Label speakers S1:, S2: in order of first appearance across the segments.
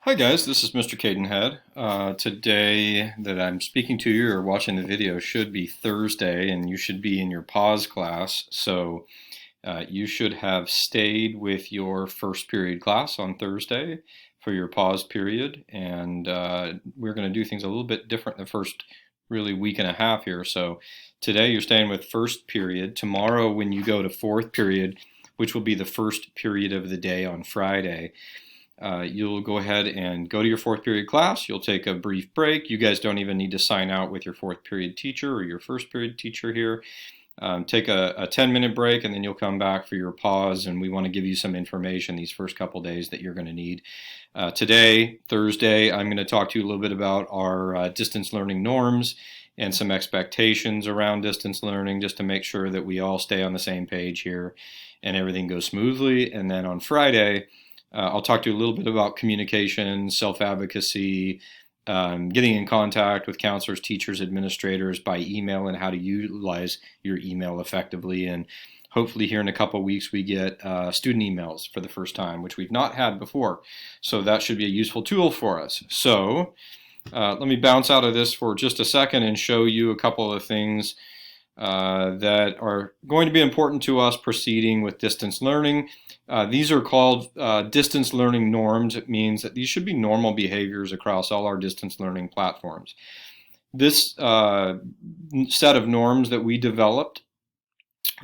S1: Hi guys, this is Mr. Cadenhead. Today that I'm speaking to you or watching the video should be Thursday, and you should be in your PAWS class. So you should have stayed with your first period class on Thursday for your PAWS period, and we're going to do things a little bit different the first really week and a half here. So today you're staying with first period. Tomorrow when you go to fourth period, which will be the first period of the day on Friday, you'll go ahead and go to your fourth period class. You'll take a brief break. You guys don't even need to sign out with your fourth period teacher or your first period teacher here. Take a 10-minute break, and then you'll come back for your pause, and we want to give you some information these first couple days that you're going to need. Today, Thursday, I'm going to talk to you a little bit about our distance learning norms and some expectations around distance learning, just to make sure that we all stay on the same page here and everything goes smoothly. And then on Friday, I'll talk to you a little bit about communication, self-advocacy, getting in contact with counselors, teachers, administrators by email, and how to utilize your email effectively. And hopefully here in a couple of weeks we get student emails for the first time, which we've not had before. So that should be a useful tool for us. So let me bounce out of this for just a second and show you a couple of things that are going to be important to us proceeding with distance learning. These are called distance learning norms. It means that these should be normal behaviors across all our distance learning platforms. This set of norms that we developed,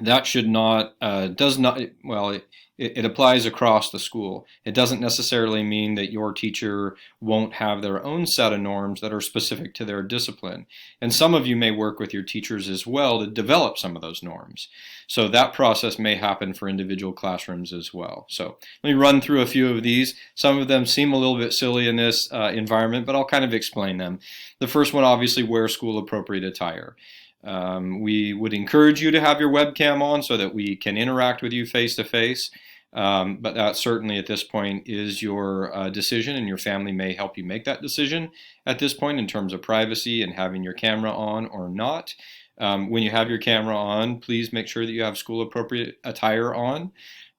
S1: that should not, does not, well, it applies across the school. It doesn't necessarily mean that your teacher won't have their own set of norms that are specific to their discipline. And some of you may work with your teachers as well to develop some of those norms. So that process may happen for individual classrooms as well. So let me run through a few of these. Some of them seem a little bit silly in this environment, but I'll kind of explain them. The first one, obviously, wear school appropriate attire. We would encourage you to have your webcam on so that we can interact with you face to face. But that certainly at this point is your decision, and your family may help you make that decision at this point in terms of privacy and having your camera on or not. When you have your camera on, please make sure that you have school appropriate attire on.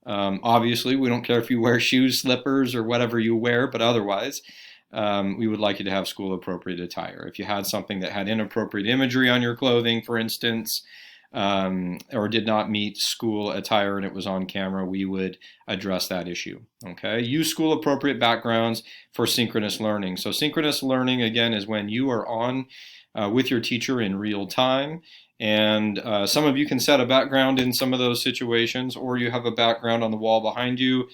S1: Obviously, we don't care if you wear shoes, slippers, or whatever you wear, but otherwise, we would like you to have school appropriate attire. If you had something that had inappropriate imagery on your clothing, for instance, or did not meet school attire and it was on camera, we would address that issue. Okay. Use school appropriate backgrounds for synchronous learning. So synchronous learning, again, is when you are on with your teacher in real time. And some of you can set a background in some of those situations, or you have a background on the wall behind you.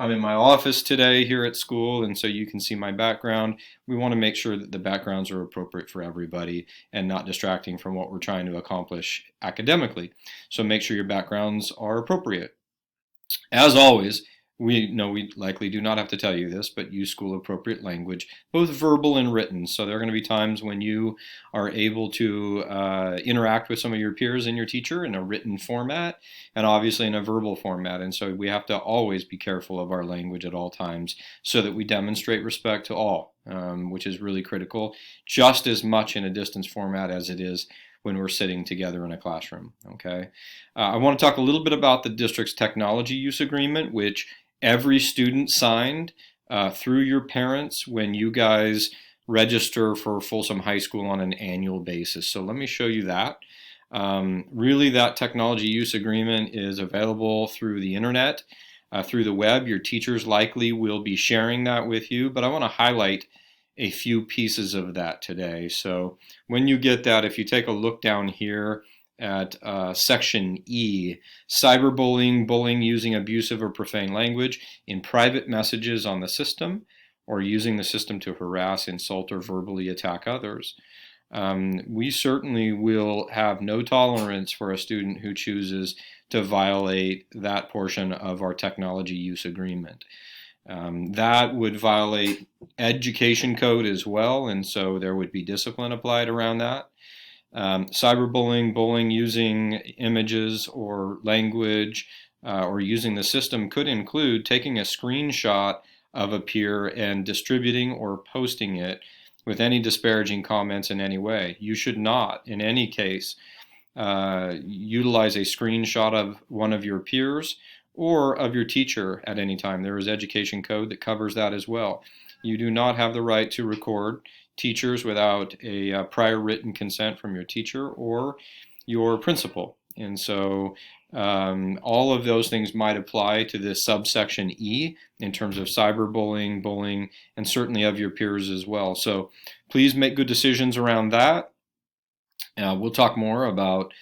S1: I'm in my office today here at school, and so you can see my background. We want to make sure that the backgrounds are appropriate for everybody and not distracting from what we're trying to accomplish academically. So make sure your backgrounds are appropriate. As always, we know we likely do not have to tell you this, but use school appropriate language, both verbal and written. So there are going to be times when you are able to interact with some of your peers and your teacher in a written format, and obviously in a verbal format. And so we have to always be careful of our language at all times so that we demonstrate respect to all, which is really critical, just as much in a distance format as it is when we're sitting together in a classroom. Okay, I want to talk a little bit about the district's technology use agreement, which every student signed through your parents when you guys register for Folsom High School on an annual basis. So let me show you that. Really, that technology use agreement is available through the internet, through the web. Your teachers likely will be sharing that with you, but I want to highlight a few pieces of that today. So when you get that, if you take a look down here at section E, cyberbullying, bullying using abusive or profane language in private messages on the system, or using the system to harass, insult, or verbally attack others. We certainly will have no tolerance for a student who chooses to violate that portion of our technology use agreement. That would violate education code as well, and so there would be discipline applied around that. Cyberbullying, bullying using images or language or using the system could include taking a screenshot of a peer and distributing or posting it with any disparaging comments in any way. You should not, in any case, utilize a screenshot of one of your peers or of your teacher at any time. There is education code that covers that as well. You do not have the right to record teachers without a prior written consent from your teacher or your principal. And so all of those things might apply to this subsection E in terms of cyberbullying, bullying, and certainly of your peers as well. So please make good decisions around that. We'll talk more about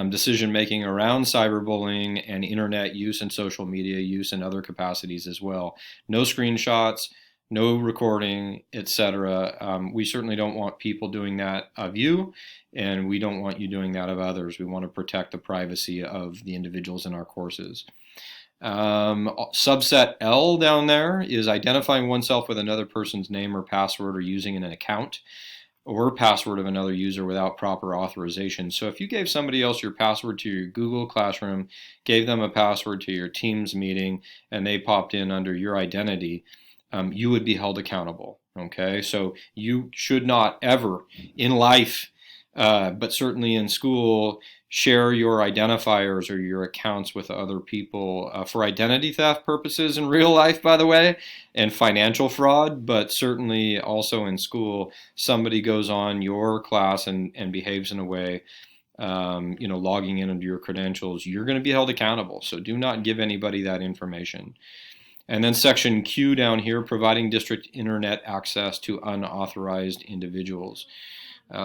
S1: decision making around cyberbullying and internet use and social media use and other capacities as well. No screenshots, no recording, etc. We certainly don't want people doing that of you, and we don't want you doing that of others. We want to protect the privacy of the individuals in our courses. Subset L down there is identifying oneself with another person's name or password or using an account or password of another user without proper authorization. So if you gave somebody else your password to your Google Classroom, gave them a password to your Teams meeting, and they popped in under your identity, you would be held accountable. Okay, so you should not ever in life, but certainly in school, share your identifiers or your accounts with other people for identity theft purposes in real life, by the way, and financial fraud, but certainly also in school, somebody goes on your class and behaves in a way, logging in under your credentials, you're going to be held accountable. So do not give anybody that information. And then section Q down here, providing district internet access to unauthorized individuals.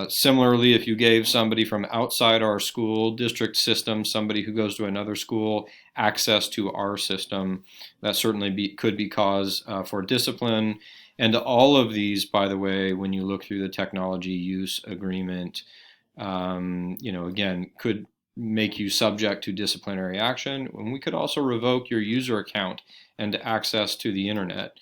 S1: Similarly, if you gave somebody from outside our school district system, somebody who goes to another school, access to our system, that certainly could be cause for discipline. And all of these, by the way, when you look through the technology use agreement, again, could make you subject to disciplinary action. And we could also revoke your user account and access to the internet.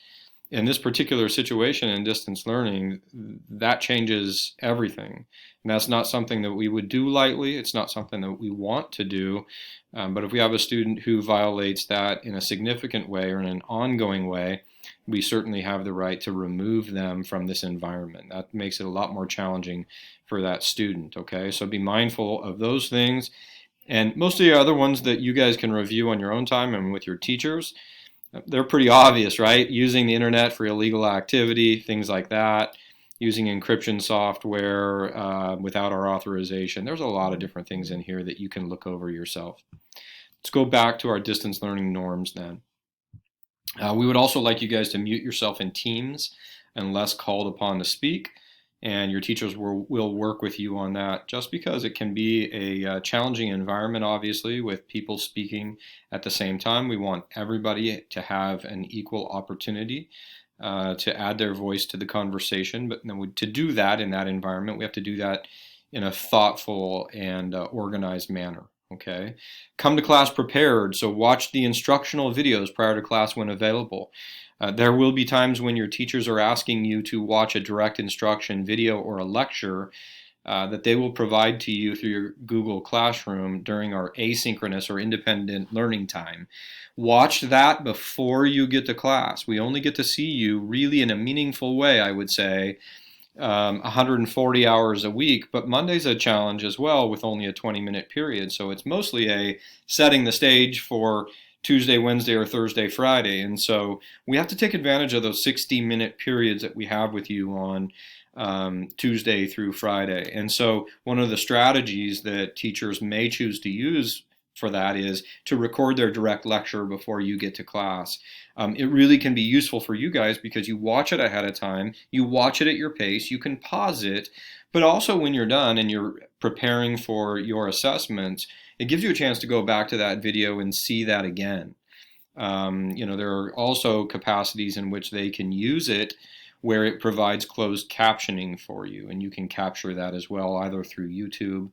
S1: In this particular situation in distance learning, that changes everything. And that's not something that we would do lightly. It's not something that we want to do. But if we have a student who violates that in a significant way or in an ongoing way, we certainly have the right to remove them from this environment. That makes it a lot more challenging for that student, okay? So be mindful of those things. And most of the other ones that you guys can review on your own time and with your teachers, they're pretty obvious, right? Using the internet for illegal activity, things like that, using encryption software without our authorization. There's a lot of different things in here that you can look over yourself. Let's go back to our distance learning norms then. We would also like you guys to mute yourself in Teams unless called upon to speak, and your teachers will work with you on that, just because it can be a challenging environment, obviously, with people speaking at the same time. We want everybody to have an equal opportunity to add their voice to the conversation, but to do that in that environment, we have to do that in a thoughtful and organized manner. Okay, come to class prepared, so watch the instructional videos prior to class when available. There will be times when your teachers are asking you to watch a direct instruction video or a lecture that they will provide to you through your Google Classroom during our asynchronous or independent learning time. Watch that before you get to class. We only get to see you really in a meaningful way, I would say, 140 hours a week, but Monday's a challenge as well with only a 20-minute period. So it's mostly a setting the stage for Tuesday, Wednesday, or Thursday, Friday. And so we have to take advantage of those 60-minute periods that we have with you on Tuesday through Friday. And so one of the strategies that teachers may choose to use for that is to record their direct lecture before you get to class. It really can be useful for you guys because you watch it ahead of time, you watch it at your pace, you can pause it, but also when you're done and you're preparing for your assessments, it gives you a chance to go back to that video and see that again. There are also capacities in which they can use it where it provides closed captioning for you, and you can capture that as well, either through YouTube,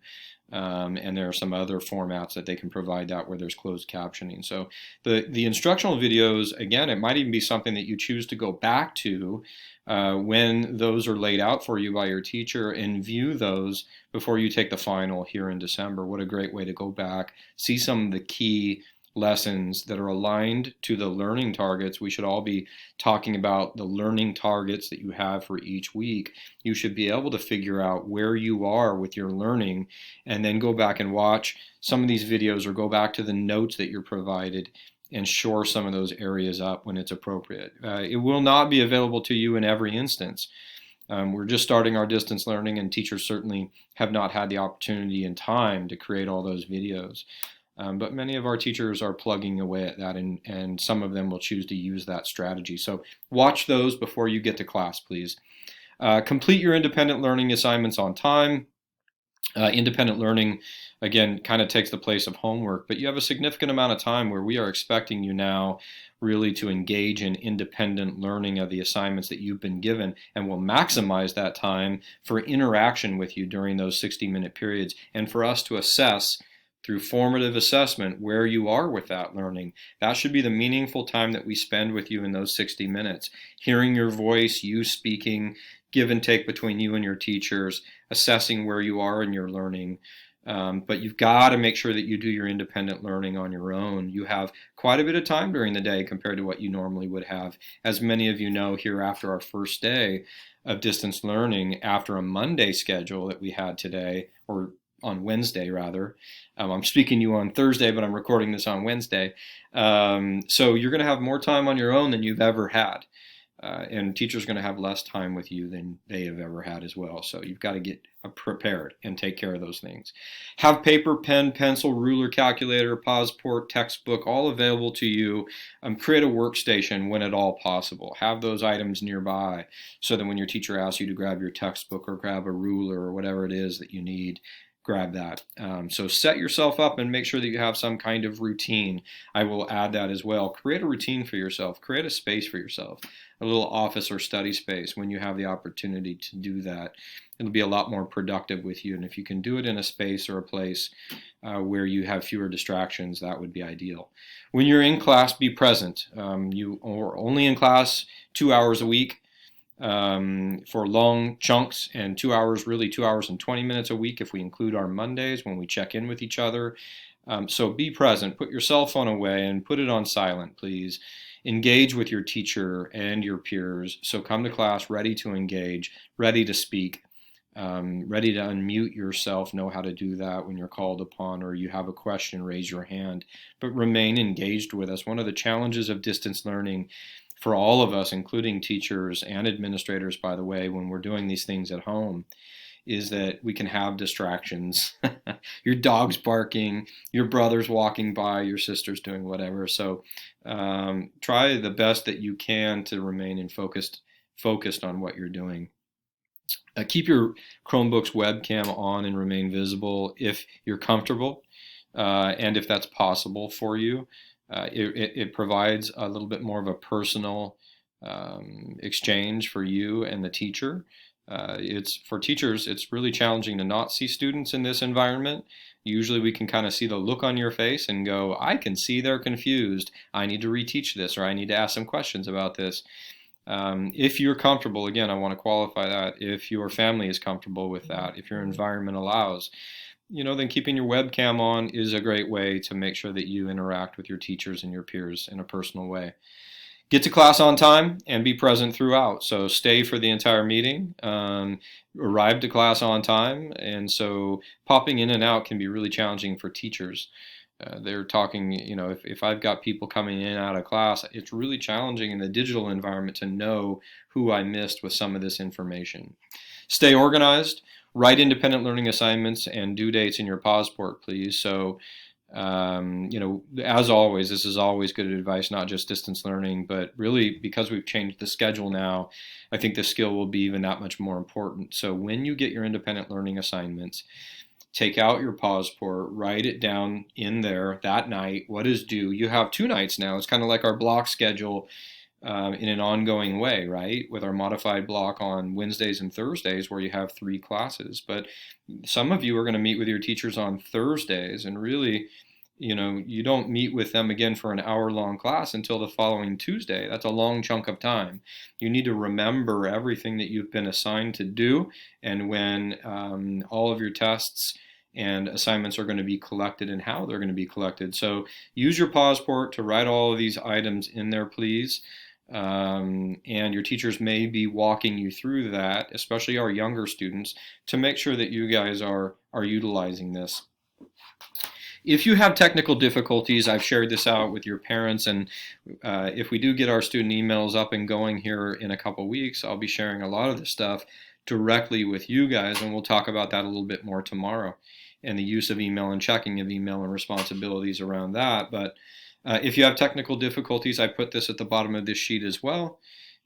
S1: and there are some other formats that they can provide that where there's closed captioning. So the instructional videos, again, it might even be something that you choose to go back to when those are laid out for you by your teacher and view those before you take the final here in December. What a great way to go back, see some of the key lessons that are aligned to the learning targets. We should all be talking about the learning targets that you have for each week. You should be able to figure out where you are with your learning and then go back and watch some of these videos or go back to the notes that you're provided and shore some of those areas up when it's appropriate. It will not be available to you in every instance. We're just starting our distance learning, and teachers certainly have not had the opportunity and time to create all those videos. But many of our teachers are plugging away at that, and some of them will choose to use that strategy. So watch those before you get to class, please. Complete your independent learning assignments on time. Independent learning, again, kind of takes the place of homework, but you have a significant amount of time where we are expecting you now really to engage in independent learning of the assignments that you've been given, and we'll maximize that time for interaction with you during those 60-minute periods, and for us to assess through formative assessment where you are with that learning. That should be the meaningful time that we spend with you in those 60 minutes. Hearing your voice, you speaking, give and take between you and your teachers, assessing where you are in your learning. But you've got to make sure that you do your independent learning on your own. You have quite a bit of time during the day compared to what you normally would have. As many of you know, here after our first day of distance learning, after a Monday schedule that we had today, or on Wednesday rather. I'm speaking to you on Thursday, but I'm recording this on Wednesday. So you're going to have more time on your own than you've ever had. And teachers are going to have less time with you than they have ever had as well. So you've got to get prepared and take care of those things. Have paper, pen, pencil, ruler, calculator, PAWS port, textbook, all available to you. Create a workstation when at all possible. Have those items nearby so that when your teacher asks you to grab your textbook or grab a ruler or whatever it is that you need, grab that. So set yourself up and make sure that you have some kind of routine. I will add that as well. Create a routine for yourself. Create a space for yourself, a little office or study space when you have the opportunity to do that. It'll be a lot more productive with you. And if you can do it in a space or a place where you have fewer distractions, that would be ideal. When you're in class, be present. You are only in class 2 hours a week. For long chunks, and 2 hours, really 2 hours and 20 minutes a week if we include our Mondays when we check in with each other. So be present, put your cell phone away and put it on silent, please. Engage with your teacher and your peers. So come to class ready to engage, ready to speak, ready to unmute yourself, know how to do that when you're called upon, or you have a question, raise your hand, but remain engaged with us. One of the challenges of distance learning for all of us, including teachers and administrators, by the way, when we're doing these things at home, is that we can have distractions. Your dog's barking, your brother's walking by, your sister's doing whatever. So try the best that you can to remain focused on what you're doing. Keep your Chromebook's webcam on and remain visible if you're comfortable and if that's possible for you. It provides a little bit more of a personal exchange for you and the teacher. It's for teachers, it's really challenging to not see students in this environment. Usually we can kind of see the look on your face and go, I can see they're confused. I need to reteach this, or I need to ask some questions about this. If you're comfortable, again, I want to qualify that, if your family is comfortable with that, if your environment allows, then keeping your webcam on is a great way to make sure that you interact with your teachers and your peers in a personal way. Get to class on time and be present throughout. So stay for the entire meeting, arrive to class on time, and so popping in and out can be really challenging for teachers. They're talking, if I've got people coming in and out of class, it's really challenging in the digital environment to know who I missed with some of this information. Stay organized. Write independent learning assignments and due dates in your PAWS port, please. So, as always, this is always good advice, not just distance learning, but really because we've changed the schedule now, I think this skill will be even that much more important. So when you get your independent learning assignments, take out your PAWS port, write it down in there that night. What is due? You have 2 nights now. It's kind of like our block schedule in an ongoing way, right? With our modified block on Wednesdays and Thursdays where you have 3 classes. But some of you are going to meet with your teachers on Thursdays, and really, you don't meet with them again for an hour-long class until the following Tuesday. That's a long chunk of time. You need to remember everything that you've been assigned to do, and when all of your tests and assignments are going to be collected and how they're going to be collected. So use your PAWS port to write all of these items in there, please. And your teachers may be walking you through that, especially our younger students, to make sure that you guys are utilizing this. If you have technical difficulties, I've shared this out with your parents, and if we do get our student emails up and going here in a couple weeks, I'll be sharing a lot of this stuff directly with you guys, and we'll talk about that a little bit more tomorrow, and the use of email and checking of email and responsibilities around that. But if you have technical difficulties, I put this at the bottom of this sheet as well.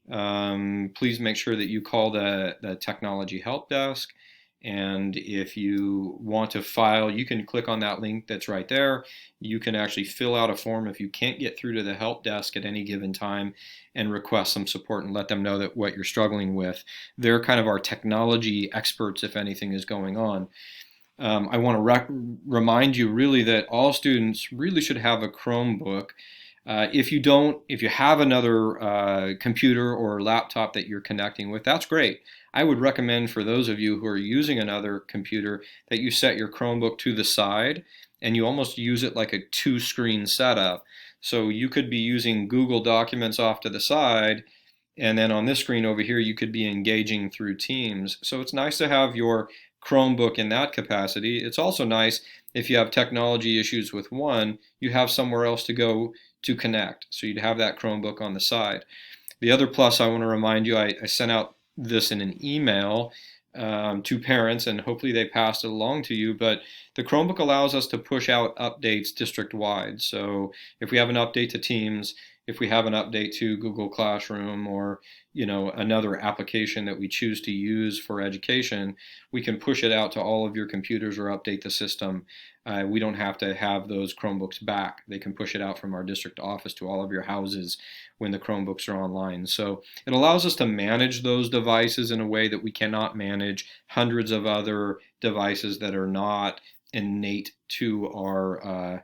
S1: Please make sure that you call the technology help desk. And if you want to file, you can click on that link that's right there. You can actually fill out a form if you can't get through to the help desk at any given time and request some support and let them know that what you're struggling with. They're kind of our technology experts if anything is going on. I want to remind you really that all students really should have a Chromebook. If you have another computer or laptop that you're connecting with, that's great. I would recommend for those of you who are using another computer that you set your Chromebook to the side and you almost use it like a two-screen setup. So you could be using Google Documents off to the side, and then on this screen over here you could be engaging through Teams. So it's nice to have your Chromebook in that capacity. It's also nice if you have technology issues with one, you have somewhere else to go to connect. So you'd have that Chromebook on the side. The other plus I want to remind you, I sent out this in an email to parents, and hopefully they passed it along to you, but the Chromebook allows us to push out updates district-wide. So if we have an update to Teams, if we have an update to Google Classroom, or another application that we choose to use for education, we can push it out to all of your computers or update the system. We don't have to have those Chromebooks back. They can push it out from our district office to all of your houses when the Chromebooks are online. So it allows us to manage those devices in a way that we cannot manage hundreds of other devices that are not innate to our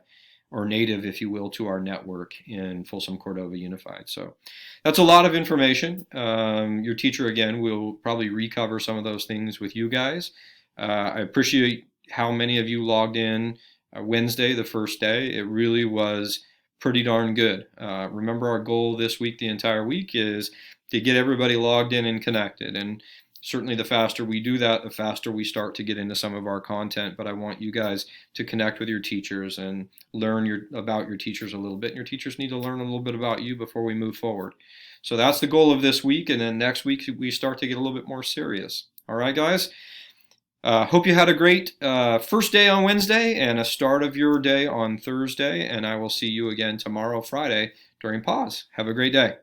S1: or native, if you will, to our network in Folsom Cordova Unified. So that's a lot of information. Your teacher, again, will probably recover some of those things with you guys. I appreciate how many of you logged in Wednesday, the first day. It really was pretty darn good. Remember, our goal this week, the entire week, is to get everybody logged in and connected. And certainly the faster we do that, the faster we start to get into some of our content. But I want you guys to connect with your teachers and learn about your teachers a little bit. And your teachers need to learn a little bit about you before we move forward. So that's the goal of this week. And then next week, we start to get a little bit more serious. All right, guys? Hope you had a great first day on Wednesday and a start of your day on Thursday. And I will see you again tomorrow, Friday, during PAWS. Have a great day.